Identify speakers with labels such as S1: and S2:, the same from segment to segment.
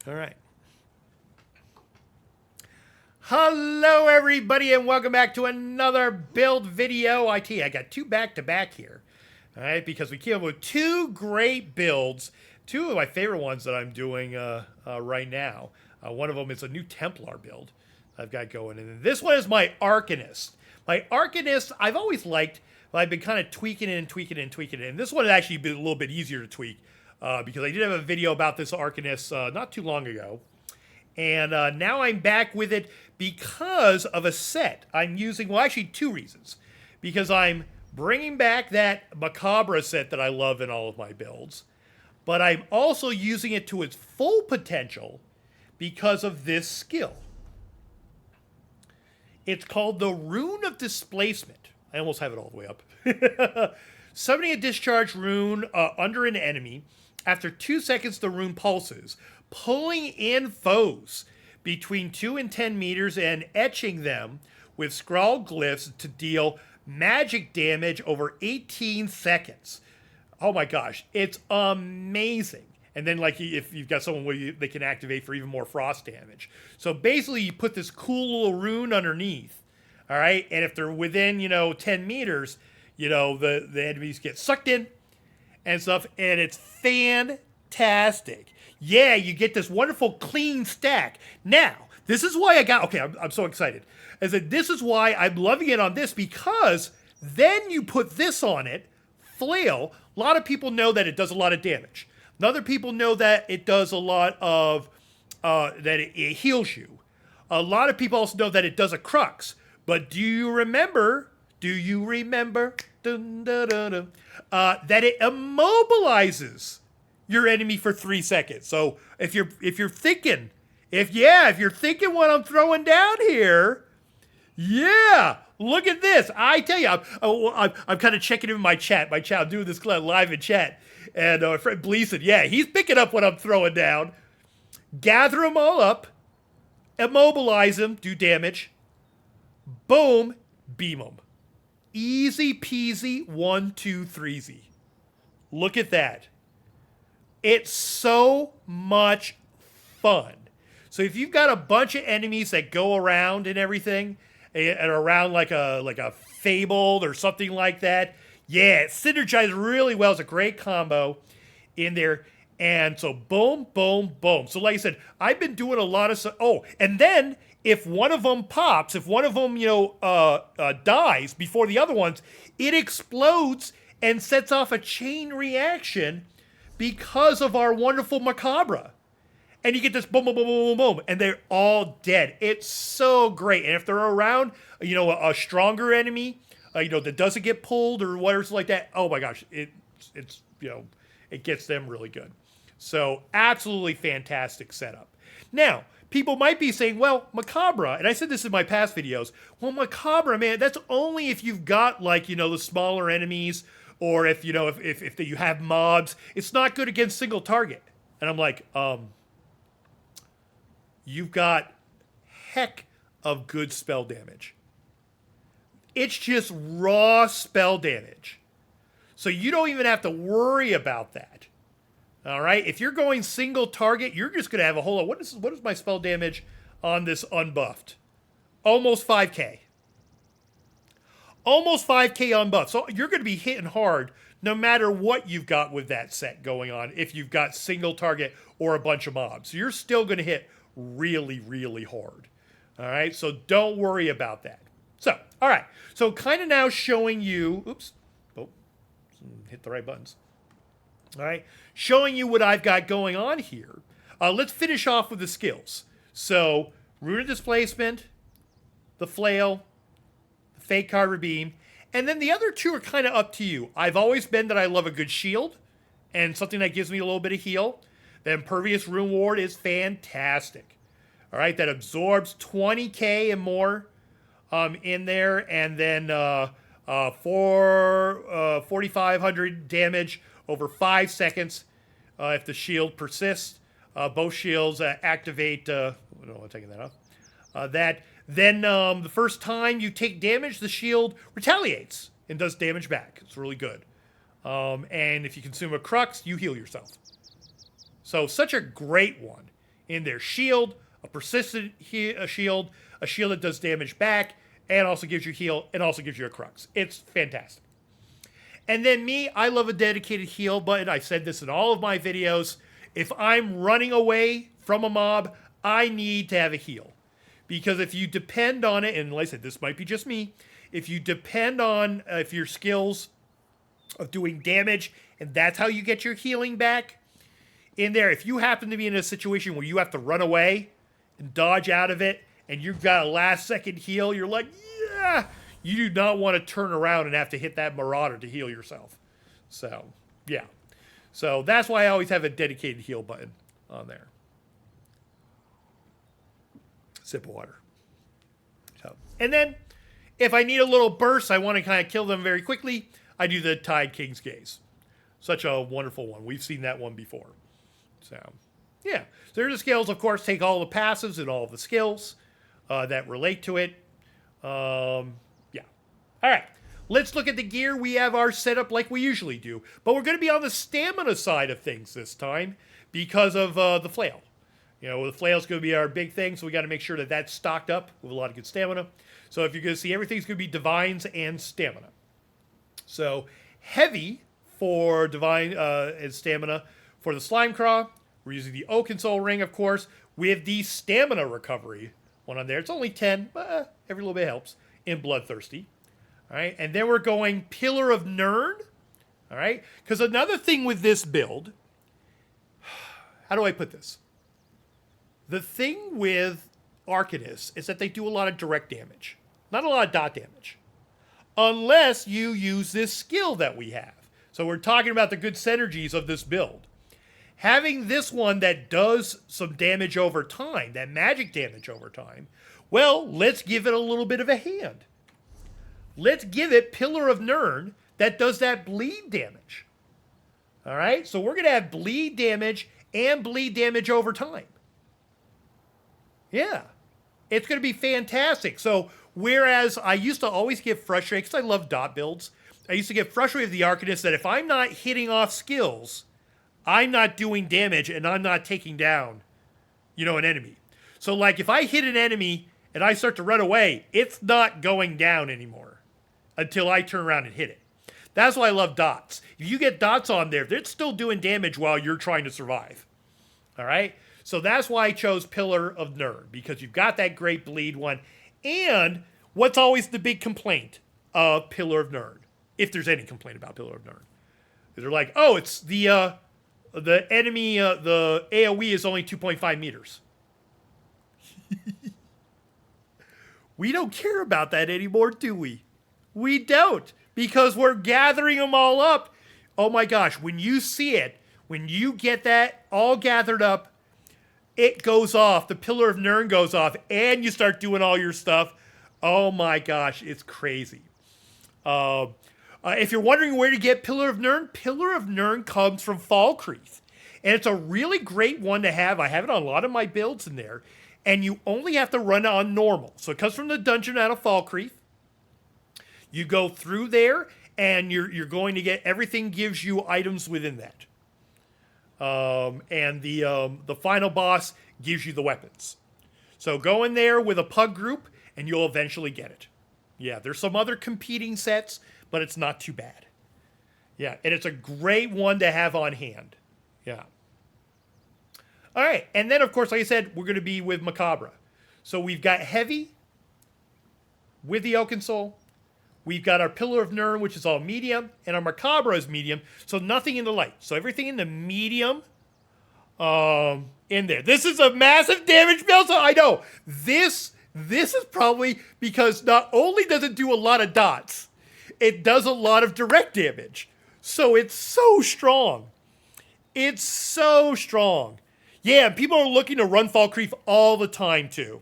S1: All right. Hello, everybody, and welcome back to another build video. I got two back-to-back here, all right, because we came up with two great builds, two of my favorite ones that I'm doing right now. One of them is a new Templar build I've got going, and this one is my Arcanist. My Arcanist, I've always liked, but I've been kind of tweaking it and tweaking it and tweaking it, and this one has actually been a little bit easier to tweak because I did have a video about this Arcanist not too long ago. And now I'm back with it because of a set I'm using. Well, actually, two reasons. Because I'm bringing back that Macabre set that I love in all of my builds. But I'm also using it to its full potential because of this skill. It's called the Rune of Displacement. I almost have it all the way up. Summoning a discharge rune under an enemy. After 2 seconds, the rune pulses, pulling in foes between 2 and 10 meters and etching them with scrawled glyphs to deal magic damage over 18 seconds. Oh my gosh, it's amazing. And then, like, if you've got someone where they can activate for even more frost damage. So basically, you put this cool little rune underneath, all right? And if they're within, 10 meters, the enemies get sucked in and stuff, and it's fantastic. Yeah, you get this wonderful clean stack. Now, this is why I'm so excited. This is why I'm loving it on this, because then you put this on it, Flail. A lot of people know that it does a lot of damage. Other people know that it does a lot of, that it heals you. A lot of people also know that it does a crux. But do you remember, dun, dun, dun, dun, that it immobilizes your enemy for 3 seconds. So if you're thinking what I'm throwing down here, yeah, look at this. I tell you, I'm kind of checking in my chat. I'm doing this live in chat, and my friend Bleason, yeah, he's picking up what I'm throwing down. Gather them all up, immobilize them, do damage. Boom, beam them. Easy peasy, 1, 2, 3-zy. Look at that. It's so much fun. So if you've got a bunch of enemies that go around and everything, and around like a Fabled or something like that, yeah, it synergizes really well. It's a great combo in there. And so boom, boom, boom. So like I said, I've been doing a lot of... and then if one of them pops, if one of them, dies before the other ones, it explodes and sets off a chain reaction because of our wonderful Macabre. And you get this boom, boom, boom, boom, boom, boom, and they're all dead. It's so great. And if they're around, a stronger enemy, that doesn't get pulled or whatever like that, oh my gosh, it's it gets them really good. So absolutely fantastic setup. Now, people might be saying, well, Macabre, and I said this in my past videos, well, Macabre, man, that's only if you've got, the smaller enemies, or if you have mobs. It's not good against single target. And I'm like, you've got heck of good spell damage. It's just raw spell damage. So you don't even have to worry about that. All right? If you're going single target, you're just going to have a whole lot. What is my spell damage on this unbuffed? Almost 5k. Almost 5k unbuffed. So you're going to be hitting hard no matter what you've got with that set going on, if you've got single target or a bunch of mobs. So you're still going to hit really, really hard. All right? So don't worry about that. So, all right. So kind of now showing you... Oops. Oh, hit the right buttons. All right. Showing you what I've got going on here. Let's finish off with the skills. So, Rune of Displacement, the Flail, the Fake Card Redeem, and then the other two are kind of up to you. I've always been that I love a good shield and something that gives me a little bit of heal. The Impervious Rune Ward is fantastic. All right, that absorbs 20k and more in there, and then 4,500 damage over 5 seconds if the shield persists. Both shields activate... no, I'm taking that off. Then the first time you take damage, the shield retaliates and does damage back. It's really good. And if you consume a crux, you heal yourself. So such a great one in their shield, a persistent shield, a shield that does damage back, and also gives you heal, and also gives you a crux. It's fantastic. And then me, I love a dedicated heal button. I've said this in all of my videos. If I'm running away from a mob, I need to have a heal. Because if you depend on it, and like I said, this might be just me, if you depend on if your skills of doing damage, and that's how you get your healing back, in there, if you happen to be in a situation where you have to run away and dodge out of it, and you've got a last second heal, you're like, yeah, you do not want to turn around and have to hit that Marauder to heal yourself. So, yeah. So that's why I always have a dedicated heal button on there. Sip of water. So, and then, if I need a little burst, I want to kind of kill them very quickly, I do the Tide King's Gaze. Such a wonderful one. We've seen that one before. So, yeah. So there's the skills, of course, take all the passives and all the skills that relate to it. Yeah. All right. Let's look at the gear. We have our setup like we usually do. But we're going to be on the stamina side of things this time because of the flail. You know, the flail's going to be our big thing, so we got to make sure that that's stocked up with a lot of good stamina. So if you're going to see, everything's going to be divines and stamina. So heavy for divine and stamina for the Slimecraw. We're using the Oakensoul ring, of course, with the stamina recovery one on there. It's only 10, but every little bit helps in Bloodthirsty. All right, and then we're going Pillar of Nirn. All right, because another thing with this build, how do I put this? The thing with Arcanists is that they do a lot of direct damage, not a lot of dot damage, unless you use this skill that we have. So we're talking about the good synergies of this build. Having this one that does some damage over time, that magic damage over time, well, let's give it a little bit of a hand. Let's give it Pillar of Nirn that does that bleed damage. All right, so we're going to have bleed damage and bleed damage over time. Yeah, it's going to be fantastic. So whereas I used to always get frustrated, because I love dot builds, I used to get frustrated with the Arcanist that if I'm not hitting off skills, I'm not doing damage and I'm not taking down, you know, an enemy. So like if I hit an enemy and I start to run away, it's not going down anymore until I turn around and hit it. That's why I love dots. If you get dots on there, they're still doing damage while you're trying to survive. All right? So that's why I chose Pillar of Nirn, because you've got that great bleed one. And what's always the big complaint of Pillar of Nirn, if there's any complaint about Pillar of Nirn, is they're like, oh, it's the enemy, the AoE is only 2.5 meters. We don't care about that anymore, do we? We don't, because we're gathering them all up. Oh my gosh, when you see it, when you get that all gathered up, it goes off, the Pillar of Nirn goes off, and you start doing all your stuff. Oh my gosh, it's crazy. If you're wondering where to get Pillar of Nirn comes from Falkreath. And it's a really great one to have. I have it on a lot of my builds in there. And you only have to run it on normal. So it comes from the dungeon out of Falkreath. You go through there, and you're going to get, everything gives you items within that. And the final boss gives you the weapons. So go in there with a pug group, and you'll eventually get it. Yeah, there's some other competing sets, but it's not too bad. Yeah, and it's a great one to have on hand. Yeah. All right, and then, of course, like I said, we're going to be with Macabre. So we've got Heavy with the Oakensoul. We've got our Pillar of Nirn, which is all medium, and our Macabre is medium, so nothing in the light. So everything in the medium in there. This is a massive damage build, so I know. This is probably because not only does it do a lot of dots, it does a lot of direct damage. So it's so strong. It's so strong. Yeah, people are looking to run Falkreath all the time, too.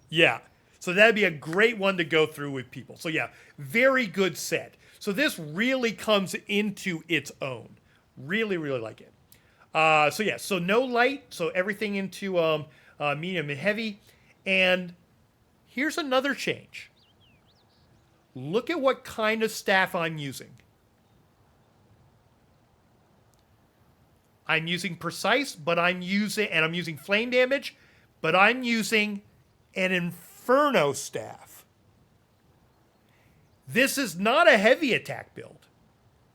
S1: Yeah. So that'd be a great one to go through with people. So yeah, very good set. So this really comes into its own. Really, really like it. So yeah, so no light. So everything into medium and heavy. And here's another change. Look at what kind of staff I'm using. I'm using precise, but I'm using flame damage, but I'm using an Inferno Staff. This is not a heavy attack build.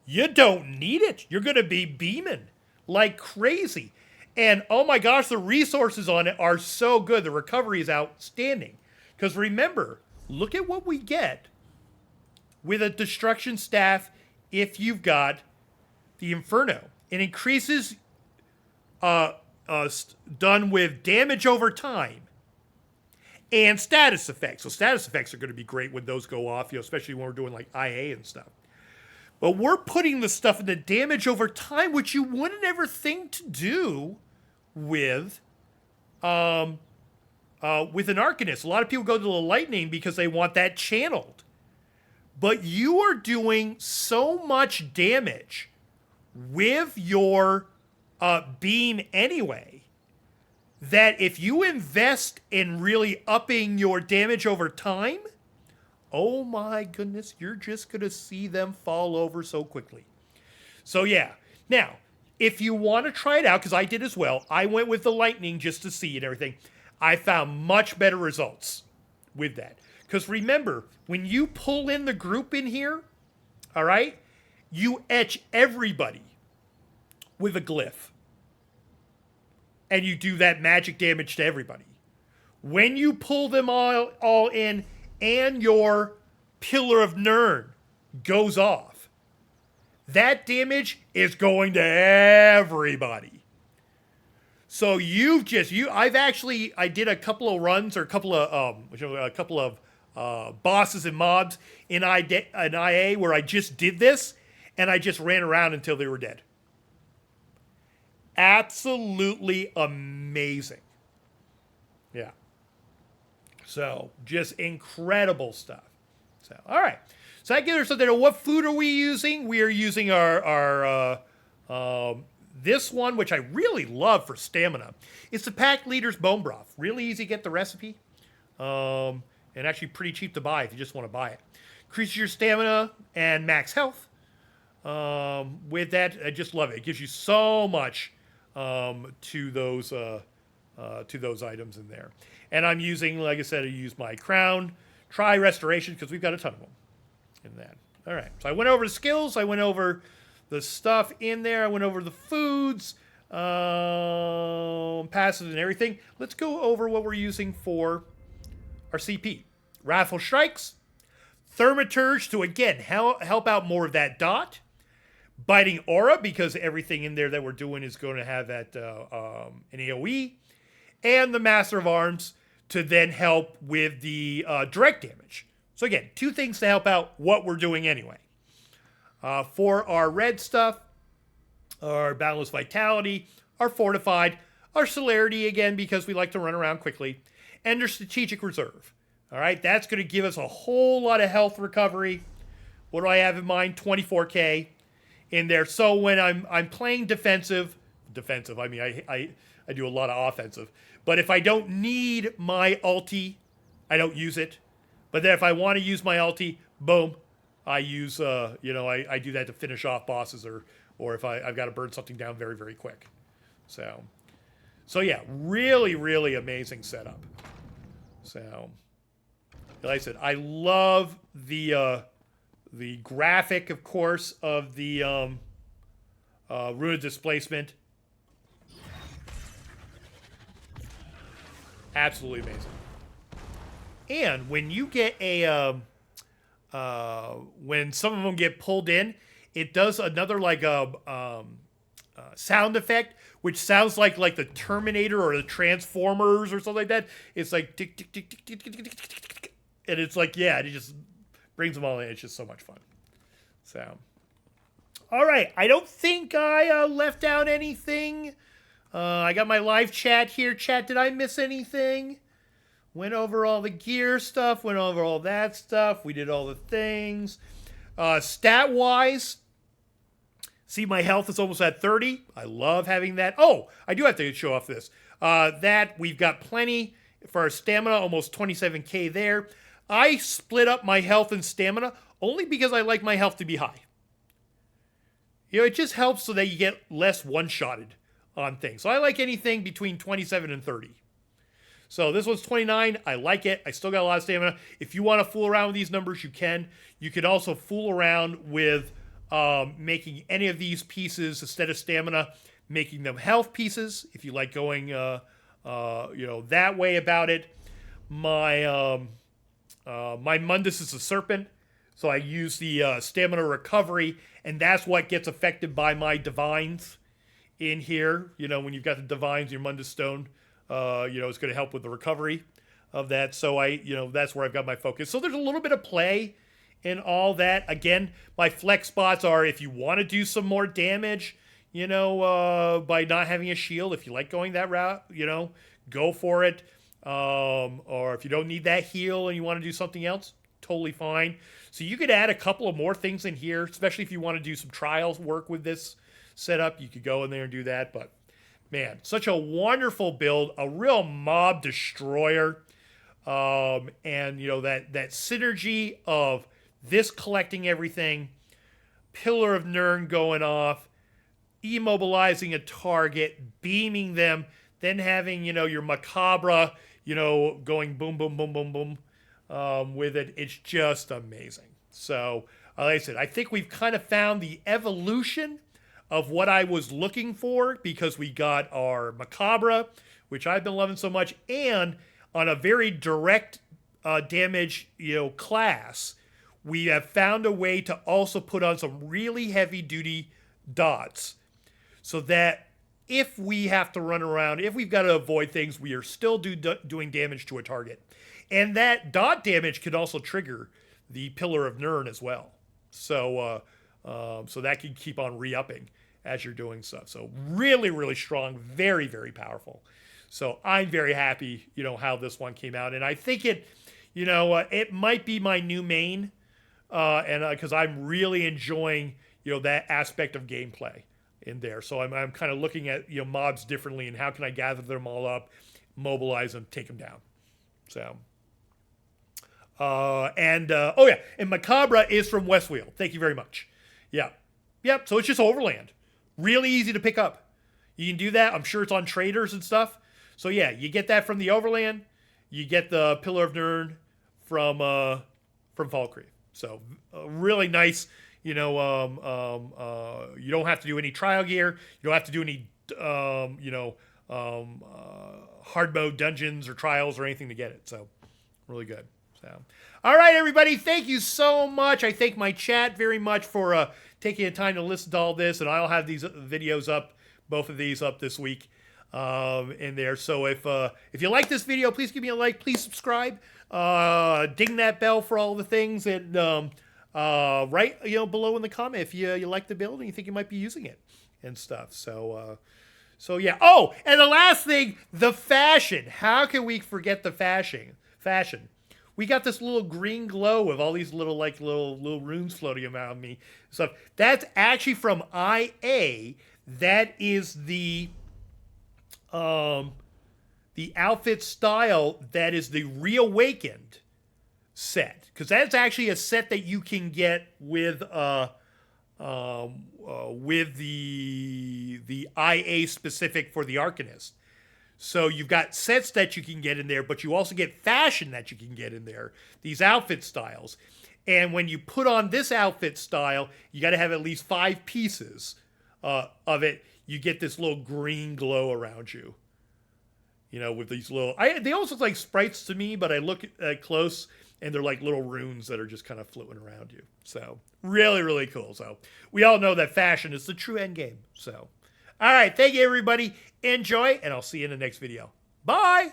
S1: You don't need it. You're going to be beaming like crazy. And oh my gosh, the resources on it are so good. The recovery is outstanding. Because remember, look at what we get with a Destruction Staff if you've got the Inferno. It increases done with damage over time and status effects. So status effects are going to be great when those go off, especially when we're doing like IA and stuff. But we're putting the stuff in the damage over time, which you wouldn't ever think to do with an Arcanist. A lot of people go to the Lightning because they want that channeled. But you are doing so much damage with your beam anyway, that if you invest in really upping your damage over time, oh my goodness, you're just going to see them fall over so quickly. So yeah. Now, if you want to try it out, because I did as well, I went with the Lightning just to see and everything. I found much better results with that. Because remember, when you pull in the group in here, all right, you etch everybody with a glyph. And you do that magic damage to everybody. When you pull them all in and your Pillar of Nirn goes off, that damage is going to everybody. So I did a couple of runs or a couple of bosses and mobs in IA where I just did this and I just ran around until they were dead. Absolutely amazing. Yeah. So, just incredible stuff. So, all right. So, that gives us something. What food are we using? We are using our this one, which I really love for stamina. It's the Pack Leader's Bone Broth. Really easy to get the recipe. And actually pretty cheap to buy if you just want to buy it. Increases your stamina and max health. With that, I just love it. It gives you so much to those items in there. And I'm using, like I said, I use my crown. Try restoration because we've got a ton of them in that. All right. So I went over the skills. I went over the stuff in there. I went over the foods, passives and everything. Let's go over what we're using for our CP. Wrathful Strikes. Thaumaturge to, again, help out more of that dot. Biting Aura, because everything in there that we're doing is going to have that an AoE. And the Master of Arms to then help with the direct damage. So again, two things to help out what we're doing anyway. For our red stuff, our Boundless Vitality, our Fortified, our Celerity again, because we like to run around quickly, and our Strategic Reserve. All right, that's going to give us a whole lot of health recovery. What do I have in mind? 24k in there. So when I'm playing defensive, I mean, I do a lot of offensive. But if I don't need my ulti, I don't use it. But then if I want to use my ulti, boom, I use, I do that to finish off bosses or if I've got to burn something down very, very quick. So yeah, really, really amazing setup. So, like I said, I love the graphic, of course, of the Rune of Displacement. Absolutely amazing. And when you get when some of them get pulled in, it does another sound effect, which sounds like the Terminator or the Transformers or something like that. It's like tick tick tick tick tick tick tick tick tick, and it's like, yeah, it just brings them all in. It's just so much fun. So, all right, I don't think I left out anything. I got my live chat here. Chat, did I miss anything? Went over all the gear stuff, went over all that stuff. We did all the things. Stat-wise, see, my health is almost at 30. I love having that. Oh, I do have to show off this. That we've got plenty for our stamina, almost 27k there. I split up my health and stamina only because I like my health to be high. You know, it just helps so that you get less one-shotted on things. So I like anything between 27 and 30. So this one's 29. I like it. I still got a lot of stamina. If you want to fool around with these numbers, you can. You could also fool around with making any of these pieces, instead of stamina, making them health pieces. If you like going, that way about it. My Mundus is a serpent, so I use the stamina recovery, and that's what gets affected by my divines in here. When you've got the divines, your Mundus stone, it's going to help with the recovery of that. So that's where I've got my focus. So there's a little bit of play in all that. Again, my flex spots are if you want to do some more damage, by not having a shield. If you like going that route, go for it. Or if you don't need that heal and you want to do something else, totally fine. So you could add a couple of more things in here, especially if you want to do some trials work with this setup. You could go in there and do that. But man, such a wonderful build, a real mob destroyer. And that synergy of this collecting everything, Pillar of Nirn going off, immobilizing a target, beaming them, then having, your Macabre, going boom, boom, boom, boom, boom with it. It's just amazing. So, like I said, I think we've kind of found the evolution of what I was looking for, because we got our Macabre, which I've been loving so much, and on a very direct damage, class, we have found a way to also put on some really heavy duty dots, so that if we have to run around, if we've got to avoid things, we are still doing damage to a target. And that dot damage can also trigger the Pillar of Nirn as well. So so that can keep on re-upping as you're doing stuff. So really, really strong, very, very powerful. So I'm very happy, how this one came out. And I think it, it might be my new main, and because I'm really enjoying, that aspect of gameplay in there. So I'm kind of looking at, mobs differently, and how can I gather them all up, mobilize them, take them down. So, and Macabre is from Westwheel. Thank you very much. Yeah. Yep. So it's just Overland. Really easy to pick up. You can do that. I'm sure it's on traders and stuff. So yeah, you get that from the Overland. You get the Pillar of Nirn from Valkyrie. So really nice. You don't have to do any trial gear. You don't have to do any hard mode dungeons or trials or anything to get it. So really good. So all right, everybody, thank you so much. I thank my chat very much for taking the time to listen to all this, and I'll have these videos up, both of these up this week in there. So if you like this video, please give me a like. Please subscribe. Ding that bell for all the things, and right below in the comment if you like the build and you think you might be using it and stuff. So yeah. Oh, and the last thing, the fashion. How can we forget the fashion? We got this little green glow with all these little runes floating around me. So that's actually from IA. That is the outfit style that is the Reawakened set, because that's actually a set that you can get with the IA specific for the Arcanist. So you've got sets that you can get in there, but you also get fashion that you can get in there, these outfit styles. And when you put on this outfit style, you got to have at least 5 pieces of it. You get this little green glow around you, with these little, they almost look like sprites to me, but I look at close and they're like little runes that are just kind of floating around you. So really, really cool. So we all know that fashion is the true end game. So, all right. Thank you, everybody. Enjoy, and I'll see you in the next video. Bye.